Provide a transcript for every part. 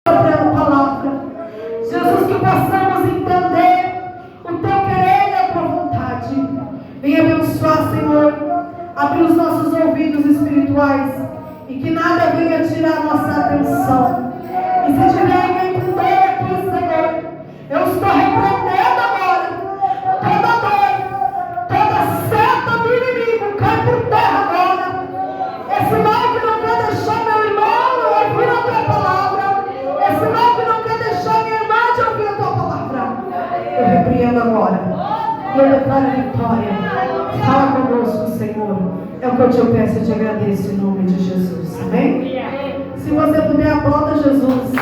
sobre a palavra. Jesus, que possamos entender o teu querer e a tua vontade. Venha abençoar, Senhor, abrir os nossos ouvidos espirituais e que nada venha tirar nossa atenção. E se tiver alguém com dor aqui, Senhor, eu estou repreendendo agora toda dor, toda seta do inimigo, cai por terra agora. Esse mal que não quer deixar meu irmão ouvir a tua palavra, esse mal que não quer deixar minha irmã de ouvir a tua palavra, eu repreendo agora e eu declaro vitória. Fala conosco, Senhor, é o que eu te peço e te agradeço em nome de Jesus, amém? Se você puder, aplauda Jesus.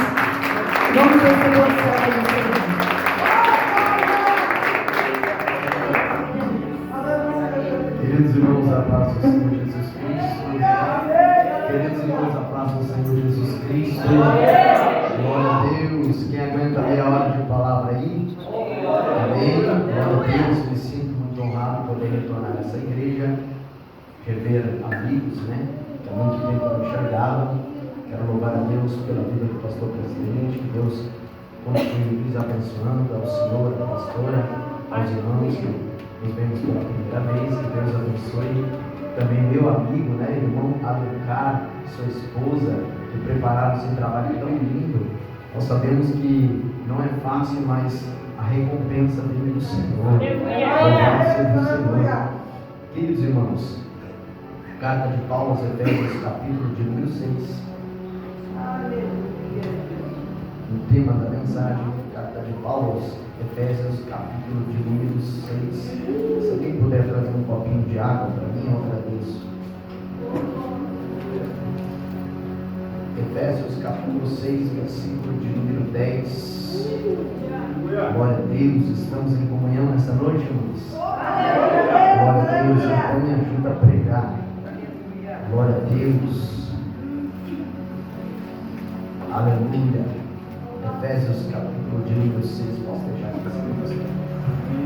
Vamos receber o céu do Senhor. Queridos irmãos, a paz do Senhor Jesus Cristo. Queridos irmãos, a paz do Senhor Jesus Cristo. Glória a Deus. Quem aguenta meia hora de palavra aí? Amém. Glória a Deus. Me sinto muito honrado de poder retornar a essa igreja, rever amigos, né? Que há muito tempo não enxergava. Quero louvar a Deus pela vida do pastor presidente. Que Deus continue nos abençoando, ao Senhor, à pastora, aos irmãos que nos vemos pela primeira vez. Que Deus abençoe também meu amigo, né, irmão Alucar, sua esposa, que prepararam esse trabalho tão lindo. Nós sabemos que não é fácil, mas a recompensa vem do Senhor. Louvado seja o Senhor. Queridos irmãos, carta de Paulo aos Efésios, capítulo de número 6. O tema da mensagem, carta de Paulo aos Efésios, capítulo de número 6. Se alguém puder trazer um copinho de água para mim, eu agradeço. Efésios, capítulo 6, versículo de número 10. Glória a Deus, estamos em comunhão nessa noite, irmãos. Glória a Deus, então me ajuda a pregar. Glória a Deus. Aleluia. Efésios capítulo de número 6, posso deixar aqui?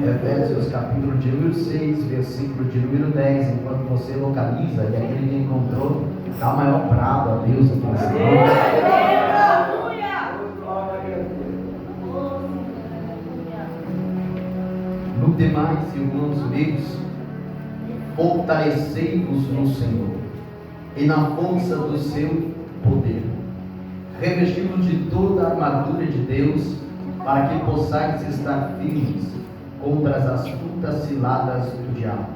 Efésios capítulo de número 6, versículo de número 10. Enquanto você localiza e aquele que encontrou, dá o maior brado a Deus aqui nessa noite. No demais, irmãos meus, fortalecei-vos no Senhor e na força do seu poder, revestidos de toda a armadura de Deus, para que possais estar firmes contra as astutas ciladas do diabo.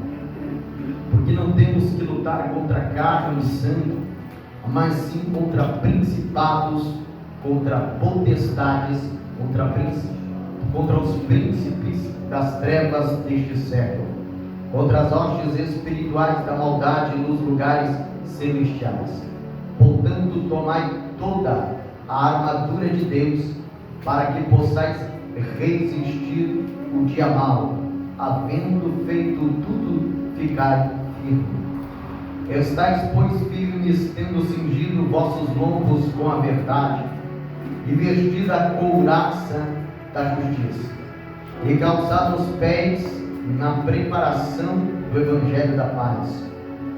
Porque não temos que lutar contra carne e sangue, mas sim contra principados, contra potestades, contra os príncipes das trevas deste século, contra as hostes espirituais da maldade nos lugares celestiais. Portanto, tomai toda a armadura de Deus, para que possais resistir o dia mau, havendo feito tudo, ficar firme. Estais, pois, firmes, tendo cingido vossos lombos com a verdade, e vestida a couraça da justiça, e calçados os pés na preparação do evangelho da paz,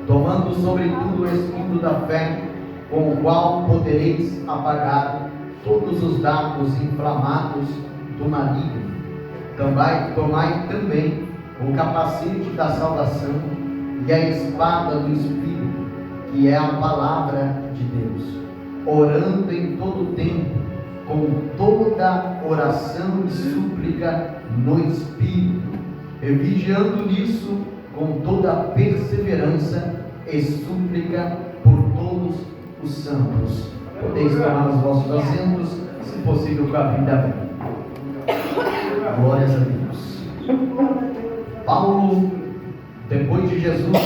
tomando sobretudo o escudo da fé, com o qual podereis apagar todos os dardos inflamados do maligno. Tomai também o capacete da salvação e a espada do Espírito, que é a palavra de Deus, orando em todo o tempo, com toda oração e súplica no Espírito, e vigiando nisso com toda perseverança e súplica por todos os santos. Podeis tomar os vossos assentos, se possível com a vida. Glórias a Deus. Paulo, depois de Jesus,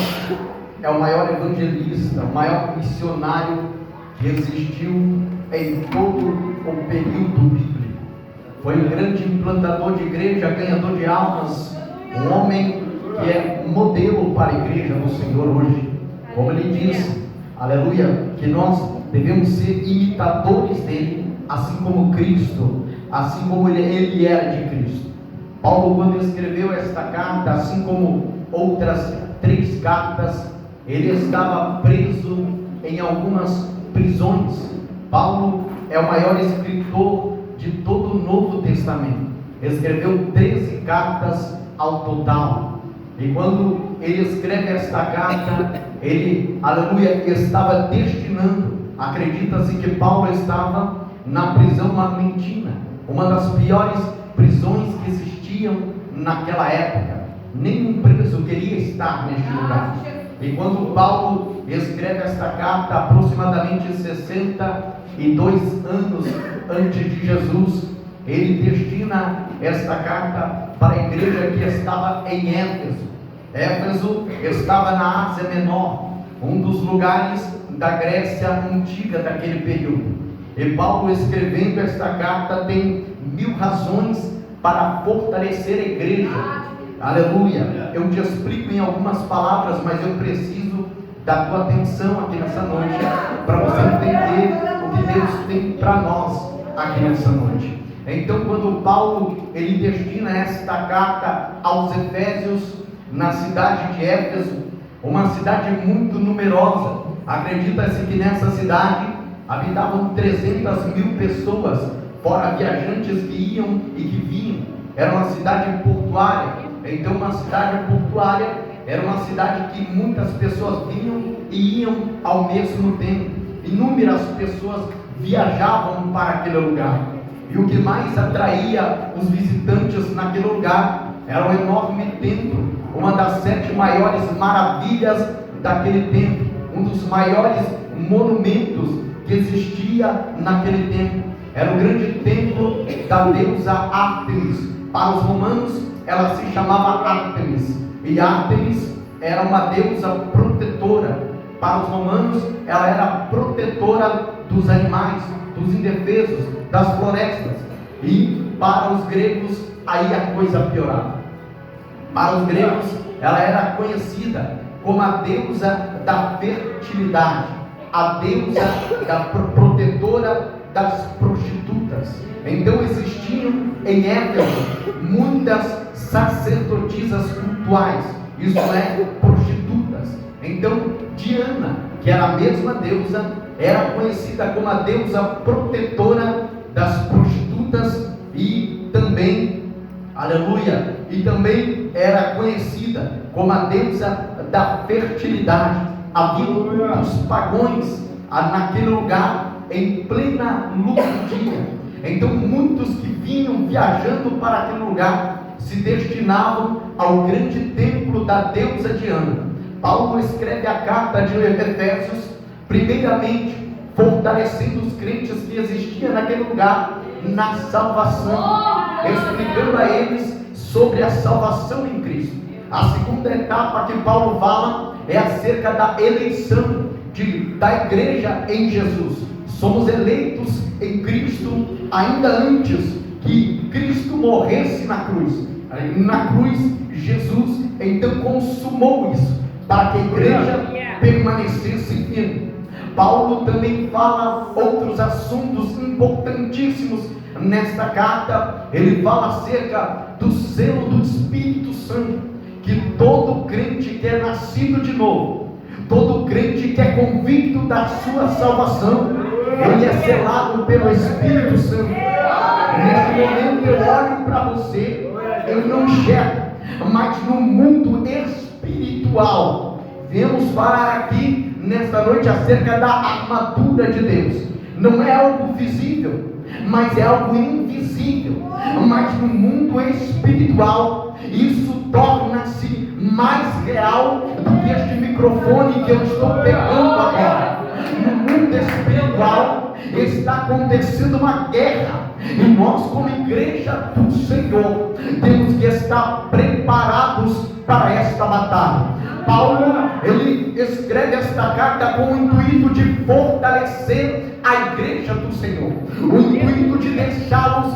é o maior evangelista, o maior missionário que existiu em todo o período bíblico. Foi um grande implantador de igreja, ganhador de almas, um homem que é modelo para a igreja do Senhor hoje. Como ele diz, aleluia, que nós devemos ser imitadores dele, assim como Cristo, assim como ele era de Cristo. Paulo, quando escreveu esta carta, assim como outras 3 cartas, ele estava preso em algumas prisões. Paulo é o maior escritor de todo o Novo Testamento. Escreveu 13 cartas ao total. E quando ele escreve esta carta, ele, aleluia, estava destinando, acredita-se que Paulo estava na prisão argentina, uma das piores prisões que existiam naquela época. Nenhum preso queria estar neste lugar. E quando Paulo escreve esta carta, aproximadamente 62 anos antes de Jesus, ele destina esta carta para a igreja que estava em Éfeso. Éfeso estava na Ásia Menor, um dos lugares da Grécia antiga daquele período. E Paulo, escrevendo esta carta, tem 1000 razões para fortalecer a igreja. Aleluia! Eu te explico em algumas palavras, mas eu preciso da tua atenção aqui nessa noite, para você entender o que Deus tem para nós aqui nessa noite. Então, quando Paulo ele destina esta carta aos Efésios, na cidade de Éfeso, uma cidade muito numerosa, acredita-se que nessa cidade habitavam 300.000 pessoas, fora viajantes que iam e que vinham. Era uma cidade portuária. Então, uma cidade portuária era uma cidade que muitas pessoas vinham e iam ao mesmo tempo. Inúmeras pessoas viajavam para aquele lugar. E o que mais atraía os visitantes naquele lugar era o enorme templo, uma das 7 maiores maravilhas daquele templo, um dos maiores monumentos que existia naquele templo. Era o grande templo da deusa Ártemis. Para os romanos, ela se chamava Ártemis, e Ártemis era uma deusa protetora. Para os romanos, ela era protetora dos animais, dos indefesos, das florestas. E para os gregos, aí a coisa piorava. Para os gregos, ela era conhecida como a deusa da fertilidade, a deusa da protetora das prostitutas. Então existiam em Éfeso muitas sacerdotisas cultuais, isso é, prostitutas. Então Diana, que era a mesma deusa, era conhecida como a deusa protetora das prostitutas e também, aleluia, e também era conhecida como a deusa da fertilidade. Havia muitos pagões naquele lugar em plena luz do dia. Então muitos que vinham viajando para aquele lugar se destinavam ao grande templo da deusa Diana. Paulo escreve a carta de Efésios, primeiramente fortalecendo os crentes que existiam naquele lugar na salvação, explicando a eles sobre a salvação em Cristo. A segunda etapa que Paulo fala é acerca da eleição da igreja em Jesus. Somos eleitos em Cristo ainda antes que Cristo morresse na cruz. Na cruz, Jesus então consumou isso, para que a igreja permanecesse firme. Paulo também fala outros assuntos importantíssimos nesta carta. Ele fala acerca do selo do Espírito Santo, que todo crente que é nascido de novo, todo crente que é convicto da sua salvação, ele é selado pelo Espírito Santo. Neste momento eu olho para você, eu não enxergo, mas no mundo espiritual, viemos falar aqui nesta noite acerca da armadura de Deus. Não é algo visível, mas é algo invisível. Mas no mundo espiritual, isso torna-se mais real do que este microfone que eu estou pegando agora. No mundo espiritual está acontecendo uma guerra, e nós, como igreja do Senhor, temos que estar preparados para esta batalha. Paulo, ele escreve esta carta com o intuito de fortalecer a igreja do Senhor, o intuito de deixá-los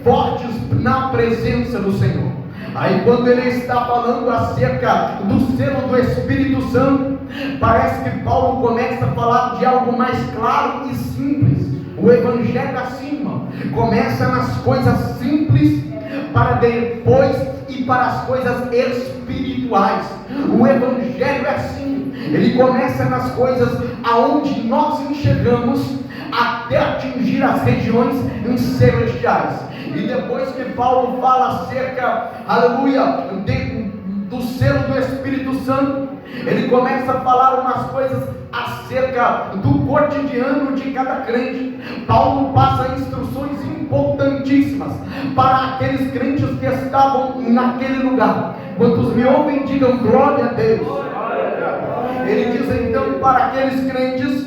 fortes na presença do Senhor. Aí quando ele está falando acerca do selo do Espírito Santo, parece que Paulo começa a falar de algo mais claro e simples. O evangelho acima começa nas coisas simples, para depois ir para as coisas espirituais. O evangelho é assim, ele começa nas coisas aonde nós enxergamos, até atingir as regiões celestiais. E depois que Paulo fala acerca, aleluia, do selo do Espírito Santo, ele começa a falar umas coisas acerca do cotidiano de cada crente. Paulo passa instruções importantíssimas para aqueles crentes que estavam naquele lugar. Quantos me ouvem, digam glória a Deus. Ele diz então para aqueles crentes,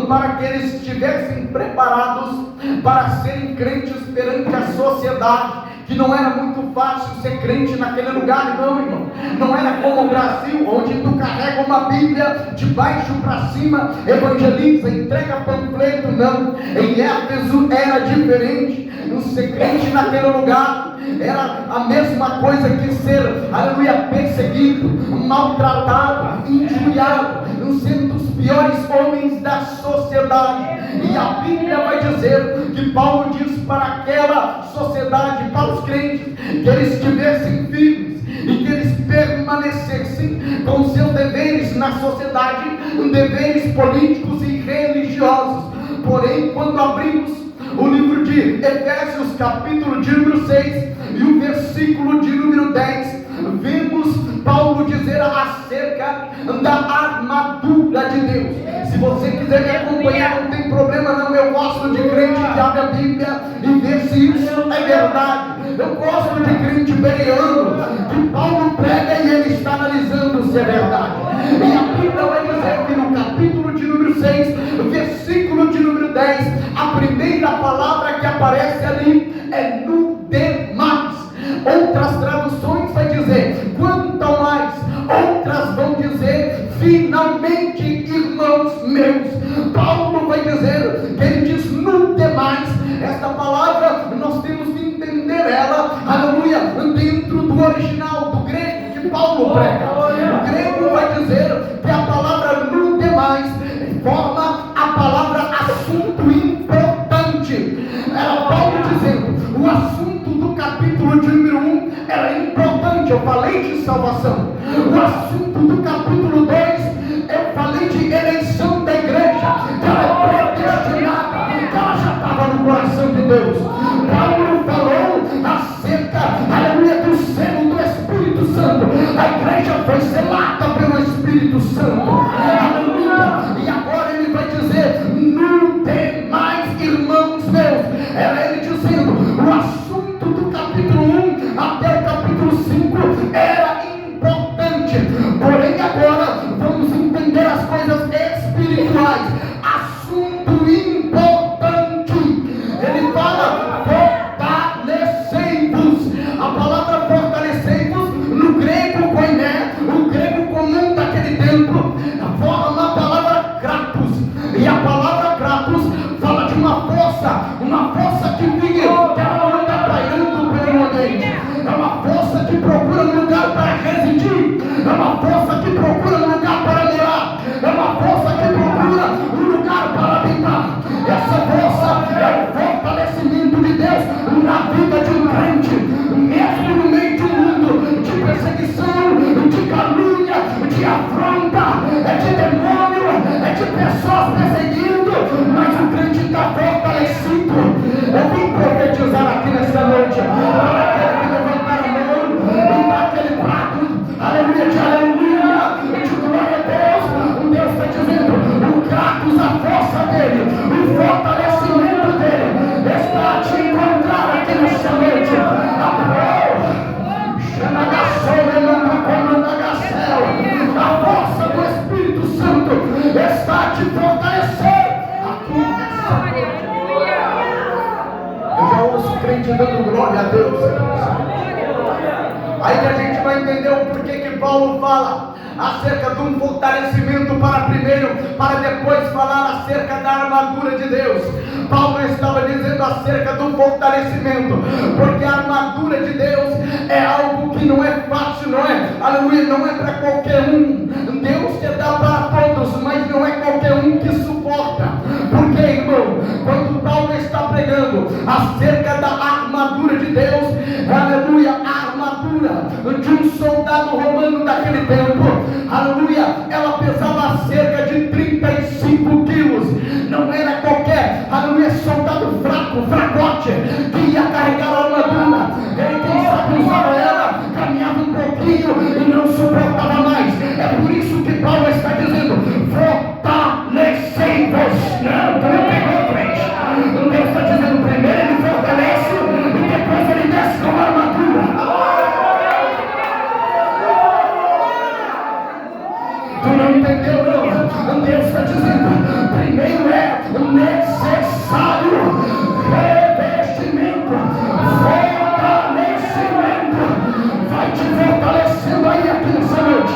para que eles estivessem preparados para serem crentes perante a sociedade, que não era muito fácil ser crente naquele lugar, não, irmão. Não era como o Brasil, onde tu carrega uma Bíblia de baixo para cima, evangeliza, entrega panfleto, não. Em Éfeso era diferente. Ser crente naquele lugar era a mesma coisa que ser, aleluia, perseguido, maltratado, injuriado, sendo dos piores homens da sociedade. E a Bíblia vai dizer que Paulo diz para aquela sociedade, para os crentes, que eles estivessem firmes e que eles permanecessem com seus deveres na sociedade, deveres políticos e religiosos. Porém, quando abrimos o livro de Efésios, capítulo de número 6 e o versículo de número 10, vemos Paulo dizer acerca da armadura de Deus. Se você quiser me acompanhar, não tem problema não. Eu gosto de crente que abre a Bíblia e vê se isso é verdade. Eu gosto de crente bereano, que Paulo prega e ele está analisando se é verdade. E a Bíblia vai dizer que no capítulo de número 6, versículo de número 10, a primeira palavra que aparece ali é no demais. Outras traduções vai dizer quanto mais, outras vão dizer finalmente, irmãos meus. Paulo vai dizer que ele diz no demais. Esta palavra nós temos que entender ela, aleluia, dentro do original, do grego que Paulo prega. O grego vai dizer que a palavra no demais forma a palavra assunto importante. Era Paulo dizendo, o assunto do capítulo de número 1 era importante, eu falei de salvação. O assunto do capítulo 2, eu falei de eleição da igreja, que ela é predestinada, que ela já estava no coração de Deus. Paulo falou acerca, aleluia, do selo do Espírito Santo. A igreja foi selada pelo Espírito Santo, aleluia. E agora ele vai dizer, no demais, irmãos meus, era ele dizendo, o assunto do capítulo 1 até o capítulo 5 era importante, porém agora vamos entender as coisas espirituais. Assunto importante, ele fala fortalecei-vos. A palavra fortalecei-vos no grego koiné, o grego comum daquele tempo, forma a palavra kratos, e a palavra kratos fala de uma força que vive, que ela não anda pairando pelo ambiente, é uma força que procura um lugar para residir, é uma força que procura um lugar para morar, é uma força que procura um lugar para habitar. Essa força é o fortalecimento de Deus na vida de um crente, mesmo no meio de um mundo de perseguição, de calúnia, de afronta, é de demônio, é de pessoas perseguindo, mas o crente está fortalecido. Eu vim profetizar aqui nesta noite para aquele que levantar a mão e dar aquele prato, aleluia, de aleluia, de glória a Deus. Deus está dizendo, o Kratos, a força dele, o fortalecimento dele está a te encontrar aqui nesta noite. A força do Espírito Santo está a te fortalecer aqui nesta noite. Eu já ouço crente dando glória a Deus. Aí que a gente vai entender o porquê que Paulo fala acerca de um fortalecimento para depois falar acerca da armadura de Deus. Paulo estava dizendo acerca do fortalecimento, porque a armadura de Deus é algo que não é fácil, não é? Aleluia, não é para qualquer um. Deus quer dar para todos, mas não é qualquer um que suporta. Porque, irmão, quando Paulo está pregando acerca da armadura de Deus, aleluia, a armadura de um soldado romano daquele tempo, aleluia, ela pesava cerca de 35 quilos. Não era qualquer, aleluia, soldado fraco, fracote, que ia carregar a armadura. Ele, quem sabe, usava ela, caminhava um pouquinho e não suportava mais. É por isso que Paulo está dizendo: fortalecei-vos. Não, tu não pegou, crente. Deus está dizendo: primeiro ele fortalece e depois ele desce com a armadura. Tu não entendeu, não? Deus está dizendo: primeiro é necessário revestimento, fortalecimento. Vai te fortalecendo aí aqui nessa noite.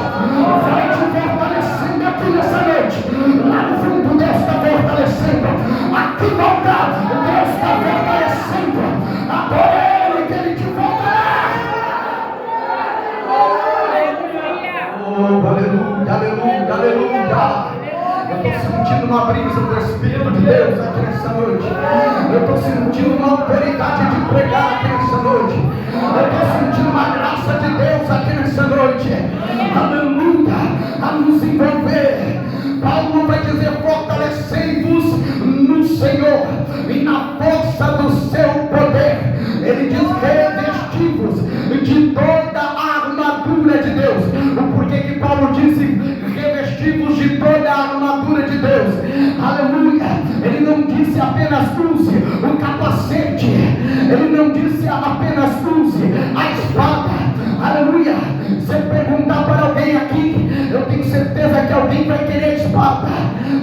Vai te fortalecendo aqui nessa noite. Lá no fundo Deus está fortalecendo. Aqui volta, Deus está fortalecendo. Adora Ele, que Ele te fortalece. Oh, aleluia, aleluia, aleluia. Eu estou sentindo uma brisa do Espírito de Deus aqui nessa noite. Eu estou sentindo uma autoridade de pregar aqui nessa noite. Eu estou sentindo uma graça de Deus aqui nessa noite. Aleluia, a nos envolver. Paulo vai dizer: fortalecei-vos no Senhor e na força do seu poder. Ele diz: revesti-vos de toda a armadura de Deus. Por que Paulo disse revesti-vos de toda a armadura de Deus? Aleluia. Ele não disse apenas use o capacete. Ele não disse apenas use a espada. Aleluia. Se eu perguntar para alguém aqui, eu tenho certeza que alguém vai querer a espada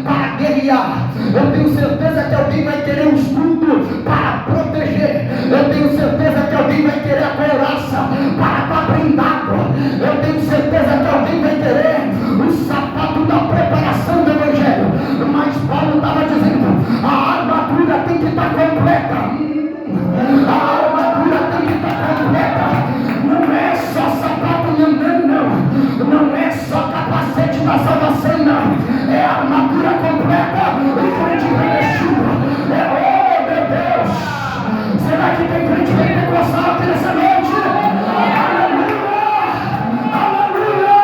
para guerrear. Eu tenho certeza que alguém vai querer o escudo para proteger. Eu tenho certeza que alguém vai querer a couraça para estar blindado. Eu tenho certeza que alguém vai querer o sapato da preparação do Evangelho. Mas Paulo estava dizendo: a armadura tem que estar completa. A armadura tem que estar completa. Não é só sapato, não é só capacete da salvação, não. É a armadura completa e crente revestido. Oh meu Deus, será que tem crente pentecostal aqui nessa noite? Aleluia, aleluia.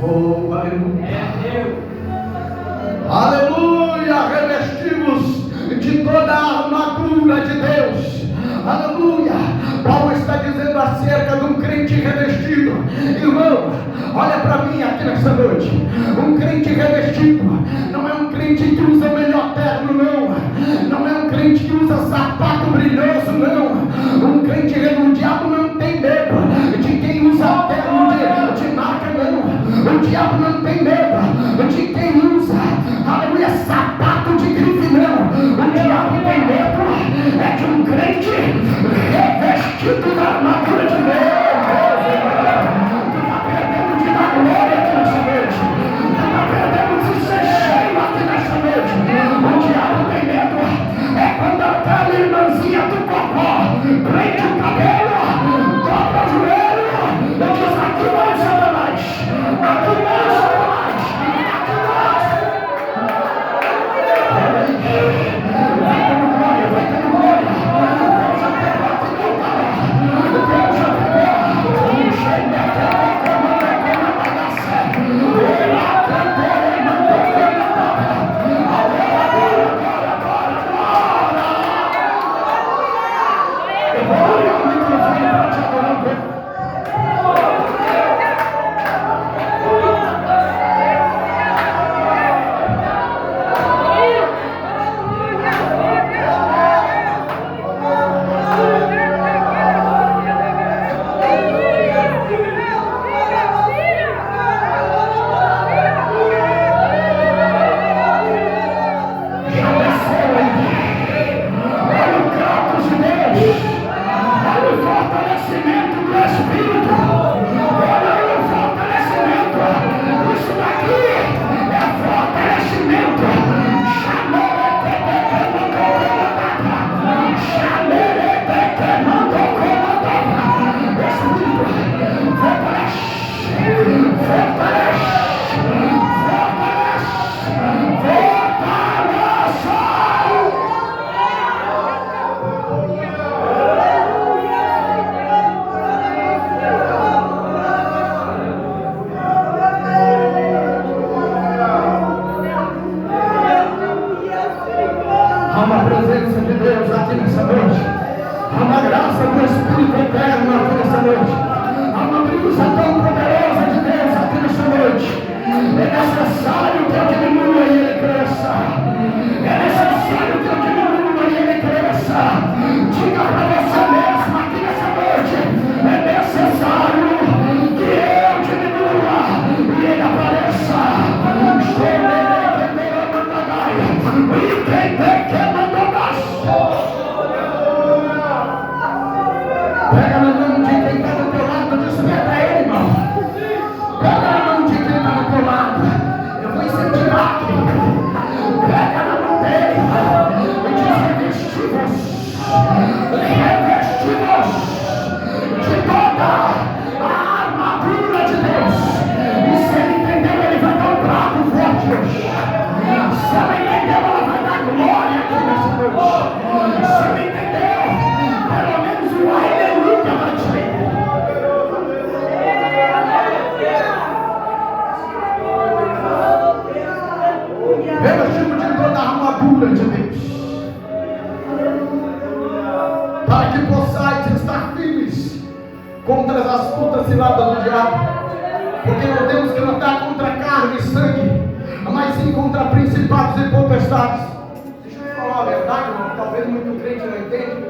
Oh, aleluia. Aleluia, revestimos de toda a armadura de Deus. Aleluia. Paulo está dizendo acerca de um crente revestido. Irmão, olha para mim aqui nessa noite. Um crente revestido não é um crente que usa o melhor terno, não. Não é um crente que usa sapato brilhoso, não. Um crente revestido, o diabo não tem medo de quem usa terno de marca, não. O diabo não tem medo de quem usa, aleluia, sapato de grife, não. O diabo tem medo é de um crente revestido da armadura de Deus. Tu está perdendo de dar glória aqui nessa noite. Tu está perdendo de ser cheio aqui nessa noite. O diabo tem medo é quando aquela irmãzinha do cocó prende o cabelo, dobra o joelho e diz: aqui vai Satanás, aqui vai Satanás, aqui vai. contra as astutas ciladas do diabo, porque não temos que lutar contra carne e sangue, mas sim contra principados e potestades. Deixa eu te falar a verdade, irmão, talvez muito crente não entende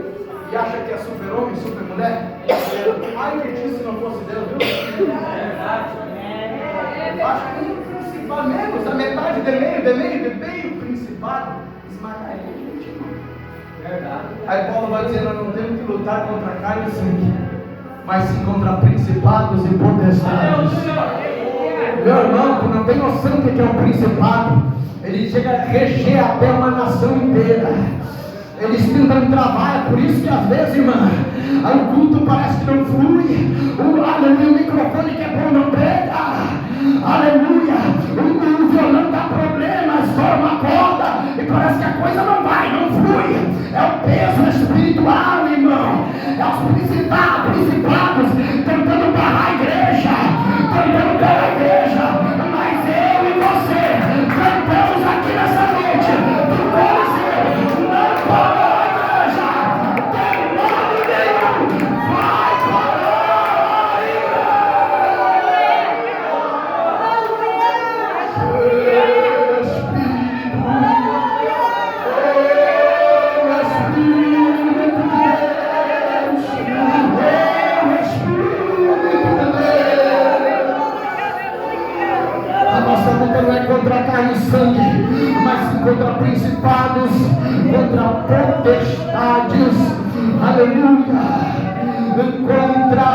e acha que é super-homem, super-mulher. Ai de ti se não fosse Deus, viu? Acho que o principado, menos a metade de meio principado, esmaga ele. Aí Paulo vai dizer: nós não temos que lutar contra carne e sangue, mas sim contra principados e potestades. Meu irmão, tu não tem noção do que é um principado. Ele chega a reger até uma nação inteira. Eles tentam travar, é por isso que às vezes, irmã, o culto parece que não flui. Aleluia, o microfone que é bom não pega. Aleluia, o violão dá problema, estoura uma corda e parece que a coisa não vai, não flui. É o peso espiritual, irmão. É os principados tentando parar a igreja, mas eu e você cantamos aqui nessa noite do Coliseu, não parou a igreja, tem nome nenhum, vai parar a não é contra carne e sangue, mas sim contra principados, contra potestades, aleluia, contra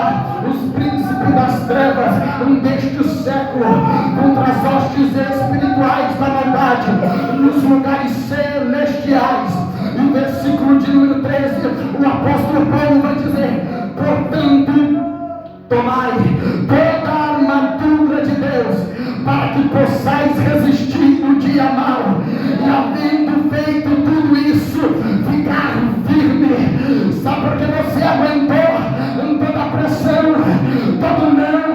os príncipes das trevas deste século, contra as hostes espirituais da maldade nos lugares celestiais. E o versículo de número 13, o apóstolo Paulo vai dizer: portanto, tomai toda a armadura de Deus, para que possais resistir no dia mau, e havendo feito tudo isso, ficar firme. Sabe por que você aguentou toda a pressão, todo não,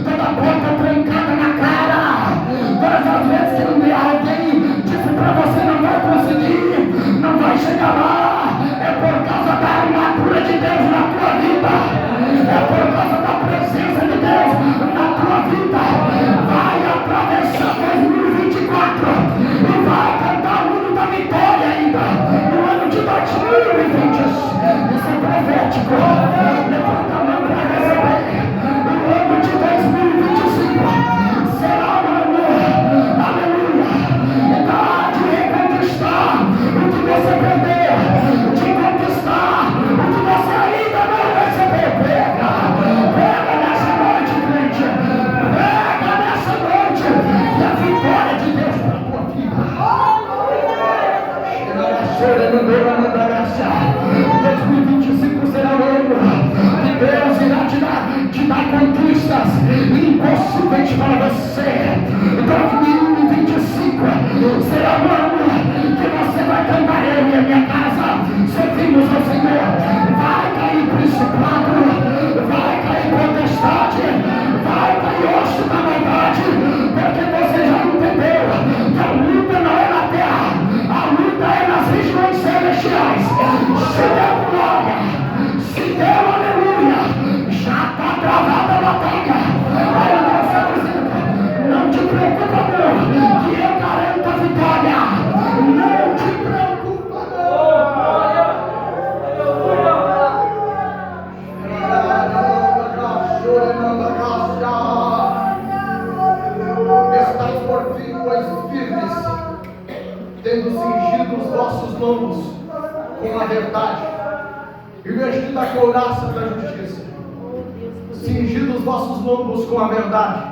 toda a porta trancada na cara, todas as vezes que alguém disse para você: não vai conseguir, não vai chegar lá? É por causa da armadura de Deus na tua vida, é por causa da presença de Deus na tua vida. Vai atravessar 2024 e vai cantar o hino da vitória ainda no ano de 2020. Isso é profético. Levanta a mão para receber. O ano de 2025 será um ano, aleluia, de reconquistar o que você perdeu, de conquistar o que você ainda não recebeu. Pega nessa noite, crente. Pega nessa noite e a vitória de Deus para a tua vida. 2025 será o ano que Deus irá te dar conquistas impossíveis para você. 2025 será o ano que você vai cantar: eu e a minha casa servimos ao Senhor. Vai cair principado, vai cair potestade, vai cair osso da maldade, porque você já entendeu que a luta não é na terra, a luta é nas regiões celestiais. Se deu glória, se deu aleluia, já está travada a batalha. Aí Deus está dizendo: não te preocupa não, que eu garanto a vitória. Não te preocupa não. Estais por fim, pois firmes, tendo cingido os vossos lombos com a verdade, e vestido a couraça da justiça. Cingido os vossos lombos com a verdade.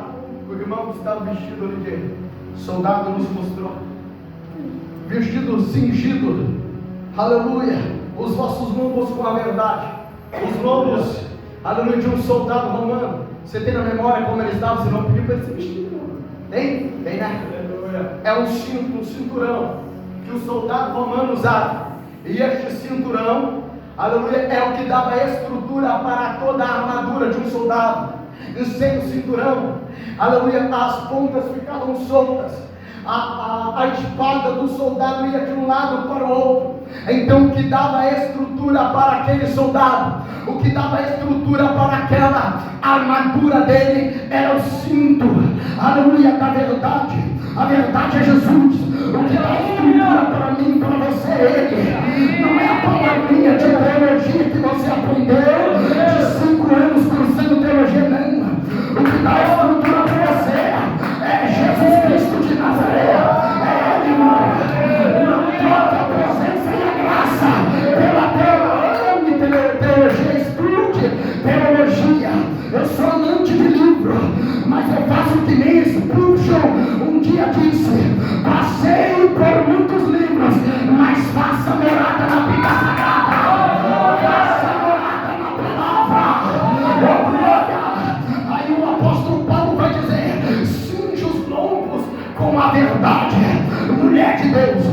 O irmão que estava vestido ali de soldado nos mostrou. Vestido, cingido, aleluia, os vossos lombos com a verdade. Os lombos, aleluia, de um soldado romano. Você tem na memória como ele estava? Você não pediu para ele se vestir? Tem? Tem, né? É um cinto, um cinturão que o soldado romano usava. E este cinturão, aleluia, é o que dava estrutura para toda a armadura de um soldado. E sem o cinturão, aleluia, as pontas ficavam soltas. a espada do soldado ia de um lado para o outro. Então o que dava estrutura para aquele soldado, o que dava estrutura para aquela armadura dele, era o cinto, aleluia, da verdade. A verdade é Jesus. O que dá estrutura para mim, para você, é Ele. Não é a palavrinha de teologia que você aprendeu de 5 anos cursando teologia, não. O que dá estrutura para você é Jesus Cristo de Nazaré. É Ele, irmão. Não troca a presença e a graça pela teologia. Estude teologia. Eu sou amante de livro, mas eu faço que nem Spurgeon um dia disse: passei por muitos livros, mas faça morada na Bíblia Sagrada. Faça morada na palavra. Oh, glória! Aí o apóstolo Paulo vai dizer: cinge os lombos com a verdade. Mulher de Deus,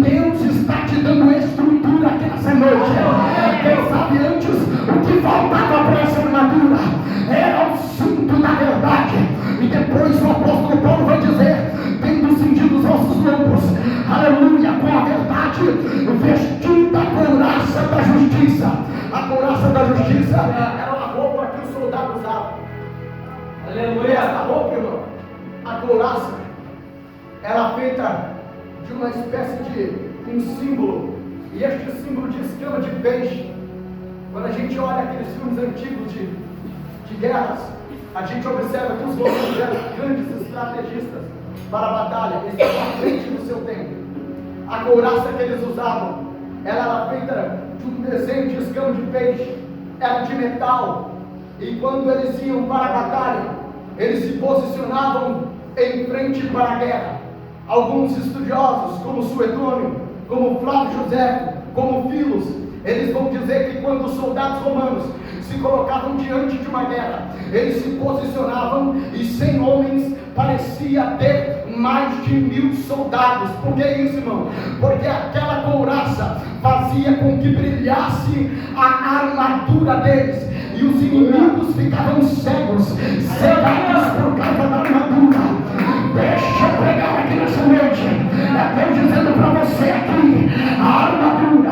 Deus está te dando estrutura aqui nessa noite. Quem sabe antes o que faltava para essa armadura era o cinto da verdade. E depois o apóstolo Paulo vai dizer: tendo cingido os vossos lombos, aleluia, com a verdade, vestindo a couraça da justiça. A couraça da justiça era uma roupa que os soldados usavam. Aleluia. Essa roupa, irmão, a couraça, era feita de uma espécie de um símbolo, e este símbolo de escama de peixe. Quando a gente olha aqueles filmes antigos de guerras, a gente observa que os romanos eram grandes estrategistas para a batalha, eles estavam à frente do seu tempo. A couraça que eles usavam, ela era feita de um desenho de escama de peixe, era de metal, e quando eles iam para a batalha, eles se posicionavam em frente para a guerra. Alguns estudiosos, como Suetônio, como Flávio José, como Filos, eles vão dizer que quando os soldados romanos se colocavam diante de uma guerra, eles se posicionavam e 100 homens parecia ter mais de 1000 soldados. Por que isso, irmão? Porque aquela couraça fazia com que brilhasse a armadura deles, e os inimigos ficavam cegos, cegados por causa da armadura. Deixa eu pregar aqui nessa noite. É Deus dizendo para você aqui: a armadura,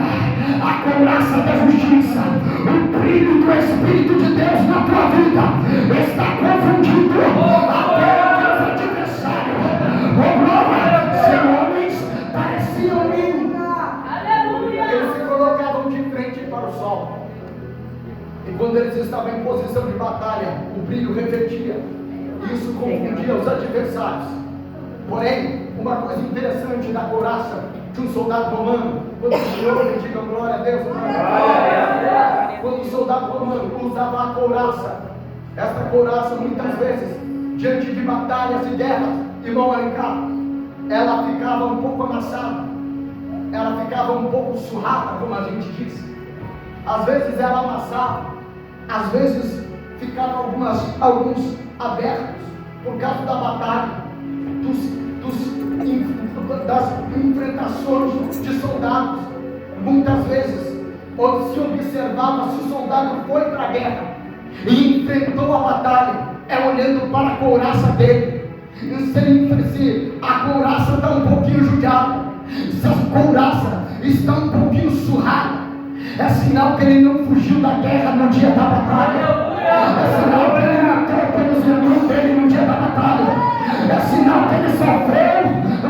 a couraça da justiça, o brilho do Espírito de Deus na tua vida está confundindo até o teu adversário. Oh, glória! Sem homens pareciam mil. Eles se colocavam de frente para o sol, e quando eles estavam em posição de batalha, o brilho refletia. Isso confundia os adversários. Porém, uma coisa interessante da couraça de um soldado romano, quando o Senhor, diga glória a Deus, quando o soldado romano usava a couraça, esta couraça muitas vezes, diante de batalhas e guerras, irmão Alencar, ela ficava um pouco amassada, ela ficava um pouco surrada, como a gente diz. Às vezes ela amassava, às vezes ficavam alguns abertos por causa da batalha, das enfrentações de soldados. Muitas vezes se observava se o soldado foi para a guerra e enfrentou a batalha, olhando para a couraça dele. Se a couraça está um pouquinho judiada, se a couraça está um pouquinho surrada, é sinal que ele não fugiu da guerra no dia da batalha. É sinal que ele matou pelos irmãos dele no dia da batalha. É sinal que ele sofreu,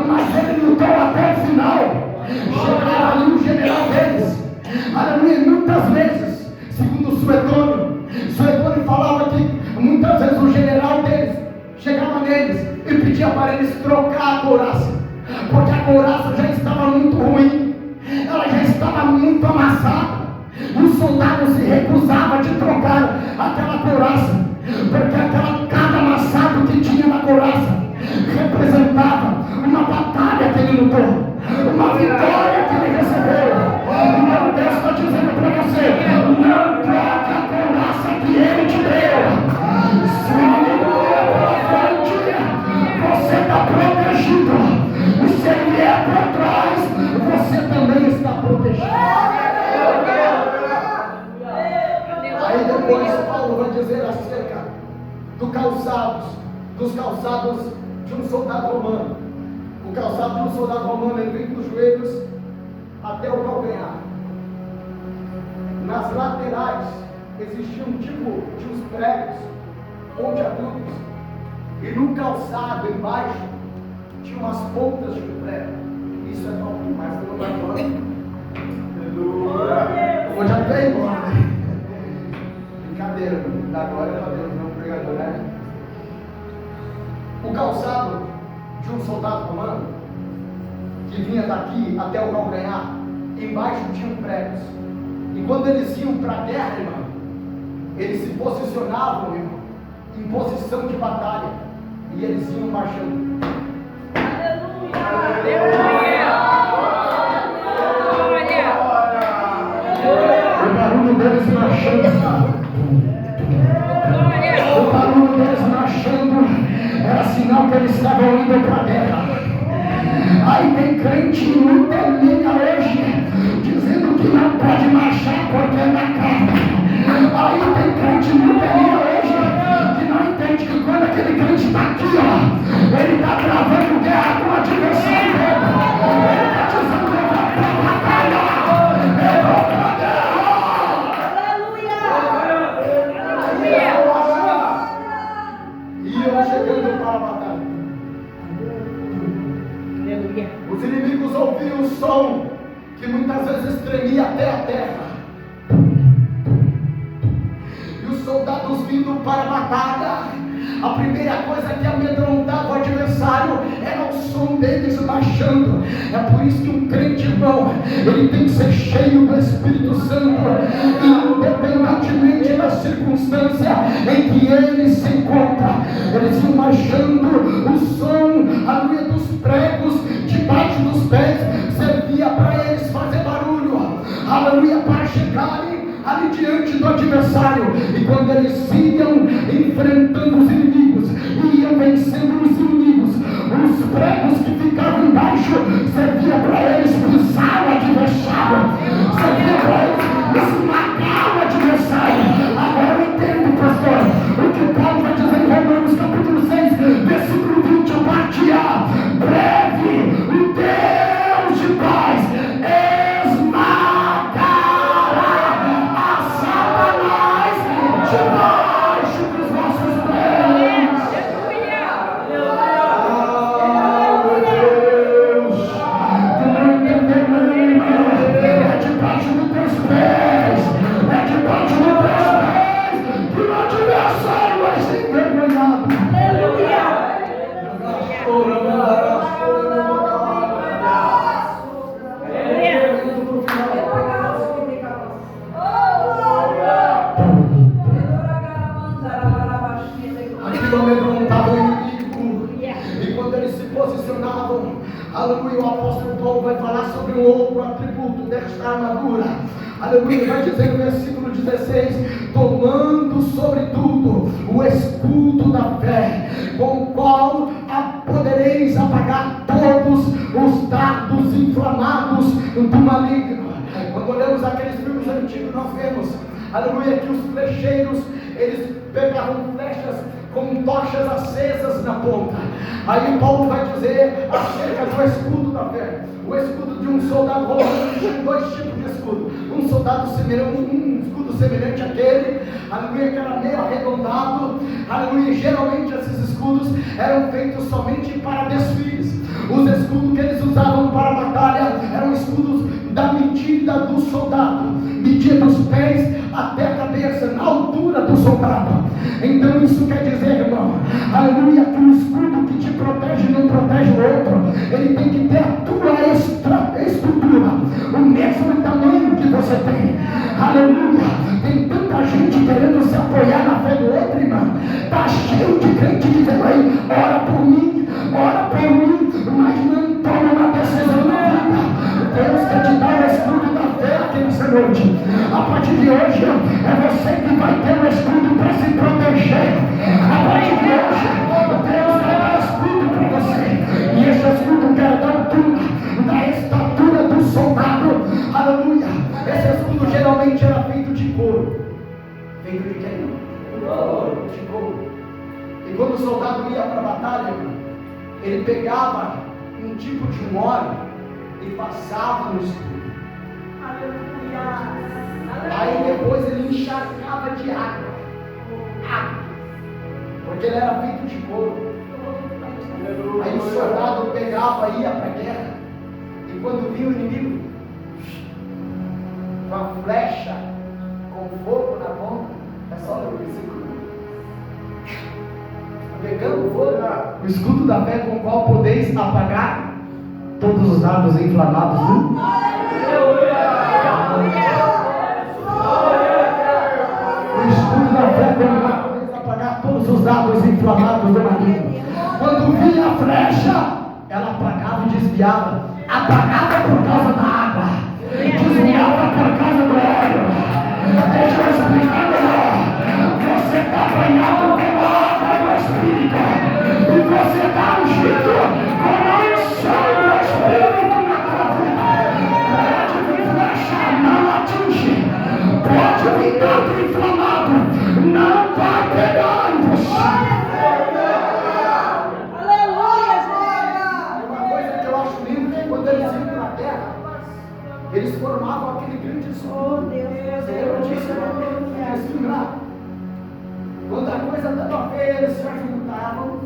mas ele lutou até o final. Chegava ali o general deles. Aleluia. Muitas vezes, segundo Suetônio falava que muitas vezes o general deles chegava neles e pedia para eles trocar a couraça, porque a couraça já estava muito ruim, ela já estava muito amassada. E o soldado se recusava de trocar aquela couraça, porque cada amassado que tinha na couraça representava uma batalha que ele lutou, uma vitória que ele recebeu. Então Deus está dizendo para você: não troca a couraça que ele te deu. Se o inimigo é para frente, você está protegido. E se ele é para trás, você também está protegido. Aí depois Paulo vai dizer acerca dos calçados de um soldado romano. O calçado de um soldado romano, ele vem dos joelhos até o calcanhar. Nas laterais existia um tipo de uns pregos pontiagudos, e no calçado embaixo tinha umas pontas de um prego. Isso é top, mas eu não vai falando. Aleluia! Eu já até embora, né? Brincadeira, da glória para Deus, não pregador, né? O calçado de um soldado romano, que vinha daqui até o calcanhar, embaixo tinham pregos. E quando eles iam para a guerra, irmão, eles se posicionavam, irmão, em posição de batalha. E eles iam marchando. O barulho deles marchando. O barulho deles marchando era sinal que eles estavam indo para a guerra. Aí tem crente muito linda hoje, dizendo que não pode marchar porque é na carne. Aí tem crente muito linda hoje, que não entende que quando aquele crente está aqui, ó, ele está travando guerra com o adversário dele. Ele está dizendo que eu vou para a batalha, eu vou para a guerra. E eu chegando para a batalha. Os inimigos ouviam o som que muitas vezes tremia até a terra. E os soldados vindo para a batalha, a primeira coisa que amedrontava o adversário era o som deles marchando. É por isso que um crente, irmão, ele tem que ser cheio do Espírito Santo, independentemente da circunstância em que ele se encontra. Eles iam marchando, o som, aleluia, dos pregos debaixo dos pés servia para eles fazer barulho, aleluia, para chegarem ali diante do adversário. E quando eles iam enfrentando os inimigos, iam vencendo os inimigos, os pregos que ficavam embaixo servia para eles pisar o adversário, servia para eles esmagar o adversário. Agora eu entendo, pastor, o que Paulo vai dizer em Romanos capítulo 6, versículo 20, a parte A: breve o Deus de paz esmagará a Satanás debaixo dos nossos pés. Ah, meu Deus, tu não entendeu, meu irmão? É debaixo dos teus pés, é debaixo dos teus pés que o adversário vai ser envergonhado. Aquilo amedrontava o inimigo. E quando eles se posicionavam, aleluia, o apóstolo Paulo vai falar sobre um outro atributo desta armadura. Aleluia, vai dizer no versículo 16: tomando sobretudo o escudo da fé, com o qual podereis apagar todos os dardos inflamados do maligno. Quando olhamos aqueles filmes antigos, nós vemos, aleluia, que os flecheiros, eles pegavam flechas com tochas acesas na ponta. Aí Paulo vai dizer acerca do escudo da fé. O escudo de um soldado romano tinha dois tipos de escudo. Um soldado semelhante, um escudo semelhante àquele, aleluia, que era meio arredondado. Aleluia, geralmente esses escudos eram feitos somente para desfiles. Os escudos que eles usavam para a batalha eram escudos da medida do soldado, media dos pés até a cabeça, na altura do soldado. Então isso quer dizer, irmão, aleluia, que o escudo que te protege não protege o outro. Ele tem que ter a tua estrutura, o mesmo tamanho que você tem. Aleluia. Tem tanta gente querendo se apoiar na fé do outro, irmão. Está cheio de crente dizendo aí: ora por mim, mas não toma uma decisão na vida. Deus quer te dar o escudo da fé aqui nessa noite. A partir de hoje é você que vai ter o escudo para se proteger. A partir de hoje Deus vai dar escudo para você. E esse escudo quer dar altura, da estatura do soldado. Aleluia. Esse escudo geralmente era feito de couro. Feito de quem? De couro. E quando o soldado ia para a batalha, ele pegava um tipo de um óleo e passava no escudo. Aí depois ele encharcava de água, porque ele era feito de couro. Aí o soldado pegava e ia para a guerra, e quando via o inimigo com a flecha, com fogo na ponta, é só ler o versículo. Pegando fogo, o escudo da fé com o qual podeis apagar todos os dardos inflamados. O escudo da fé com o qual podeis apagar todos os dardos inflamados do maligno. Quando vinha a flecha, ela apagava e desviava. Apagava por causa da água, desviava por causa do óleo. Deixa eu explicar melhor. Você está banhado com a água do Espírito, e você está ungido com a unção do Espírito na tua vida. Pode vir flecha, não atinge. Pode vir dardo inflamado, não vai pegar em você. Quando eles iam para a guerra, eles formavam aquele grande escudo. Você lembra disso? Quando a coisa estava feia, eles se juntavam.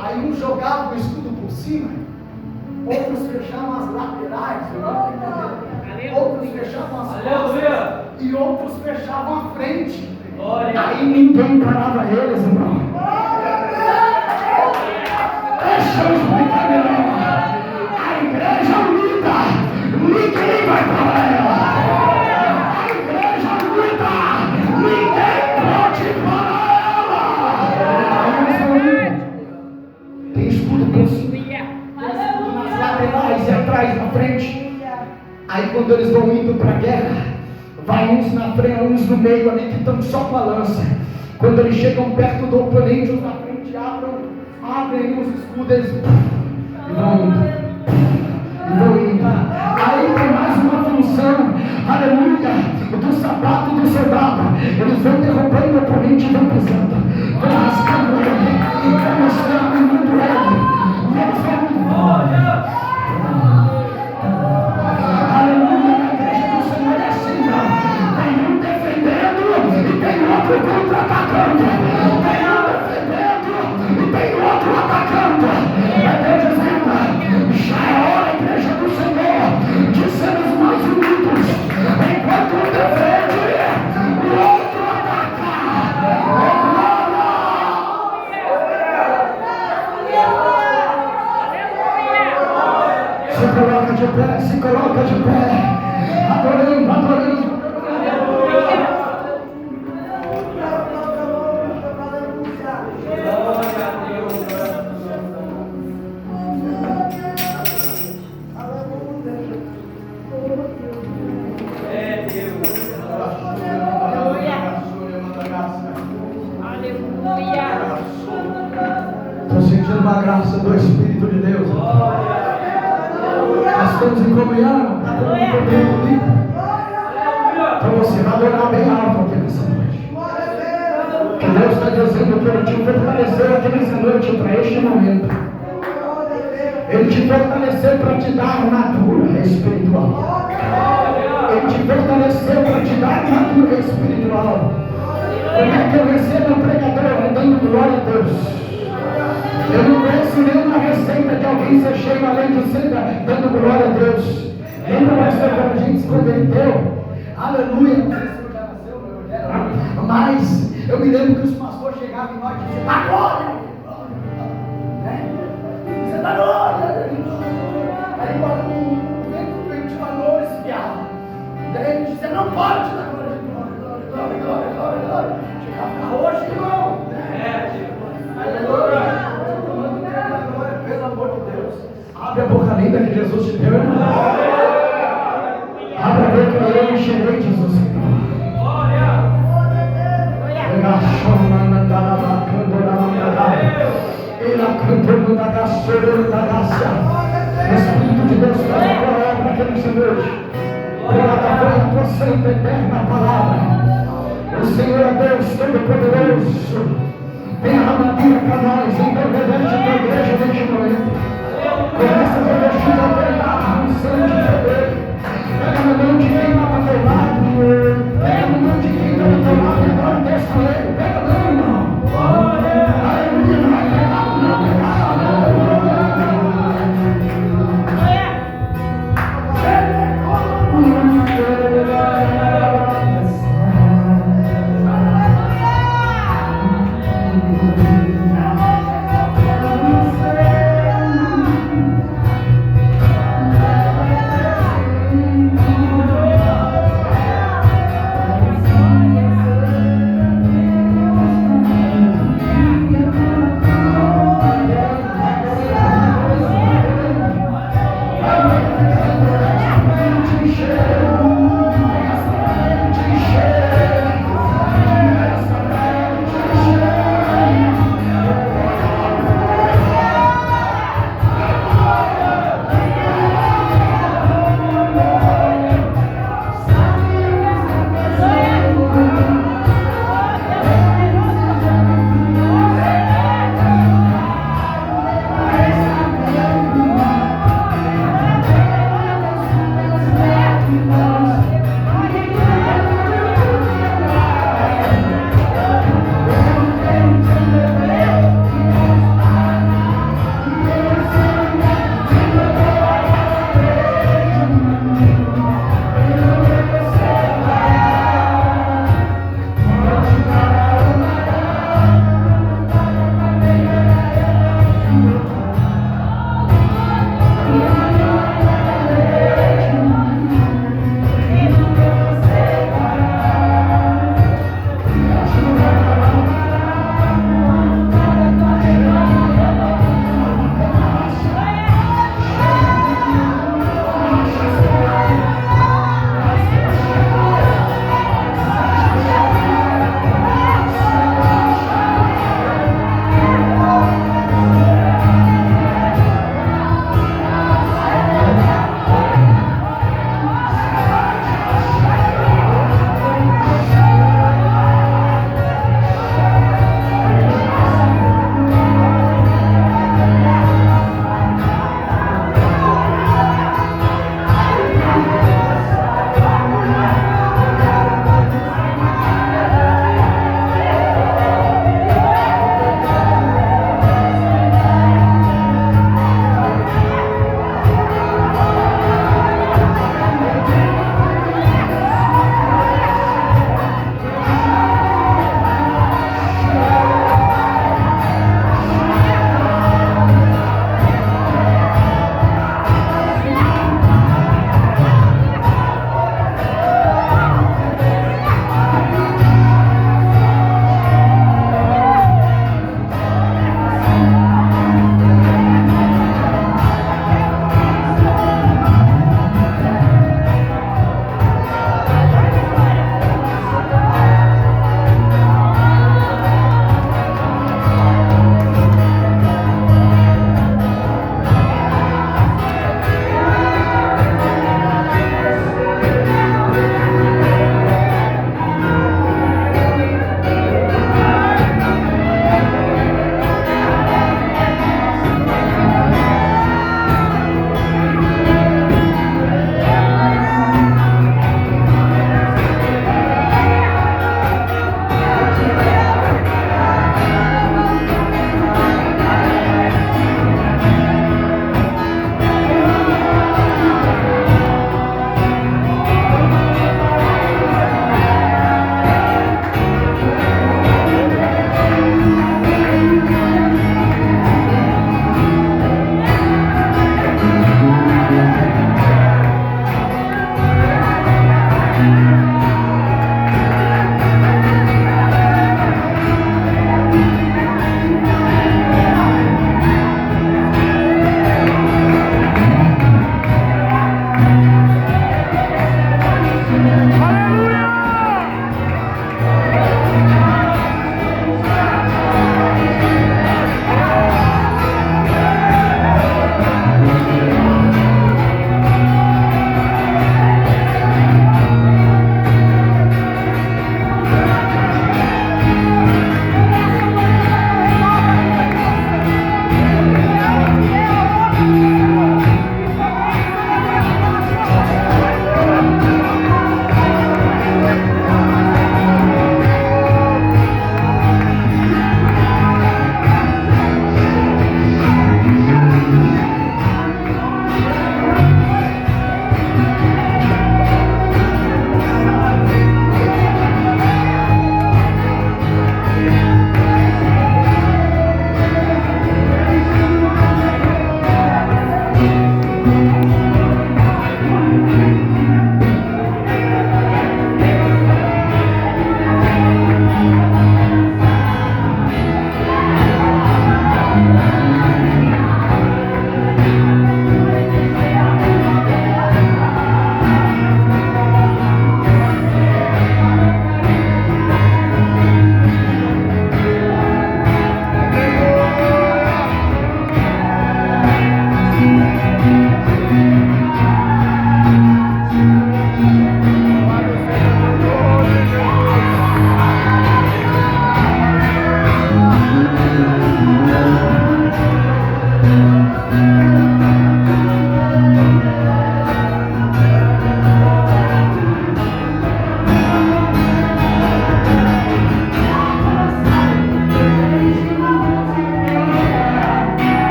Aí um jogava o escudo por cima, outros fechavam as laterais, outros fechavam as costas e outros fechavam a frente. Aí ninguém parava eles, irmão. Deixa eu explicar melhor. A igreja unida, ninguém vai parar ela. A igreja unida, ninguém pode parar ela. Tem escudo por cima, nas laterais e atrás, na frente. Aí quando eles vão indo para a guerra, vai uns na frente, uns no meio ali que estão só com a lança. Quando eles chegam perto do oponente, os na frente abrem os escudos, eles e vão indo. Aí tem mais uma função, aleluia, do sapato do soldado. Eles vão derrubando o oponente e vão pisando, vão rascando ele, e vão mostrando o mundo ele. E eles vão indo. Aleluia, na igreja do Senhor é assim, tem um defendendo e tem outro contra-atacando. Tem um defendendo e tem outro atacando. É Deus dizendo, já é hora, igreja do Senhor, de sermos mais unidos. Enquanto um defende, o outro ataca. Se coloca de pé, se coloca de pé, adorando, adorando. Estou sentindo uma graça do Espírito de Deus. Nós estamos em comunhão, está todo mundo comigo. Então você vai adorar bem alto aqui nessa noite. Que Deus está dizendo que Ele te fortaleceu aqui nessa noite para este momento. Ele te fortaleceu para te dar armadura espiritual. Ele te fortaleceu para te dar armadura espiritual. Como é que eu recebo um pregador dando glória a Deus? Eu não conheço nenhuma receita de alguém ser cheio além de ser dando glória a Deus. Lembra, pastor, quando a gente se converteu? Aleluia! Não sei se eu já nasceu, mas eu me lembro que os pastores chegavam em nós e diziam: dá glória! Você dá glória! Aí quando o ventilador espiava, daí ele dizia: não pode dar glória, glória. Chegava hoje, irmão! Aleluia! Pelo amor de Deus, abre a boca linda que Jesus te deu, irmão. Abre a boca e eu enxerei Jesus. O Espírito de Deus faz a tua obra aqui nessa noite. Obrigado pela tua santa e eterna palavra. O Senhor é Deus Todo-Poderoso. Tem armadura para nós, então reveste a tua igreja neste momento. Começa a revestir de autoridade, a unção de poder. Pega na mão direita para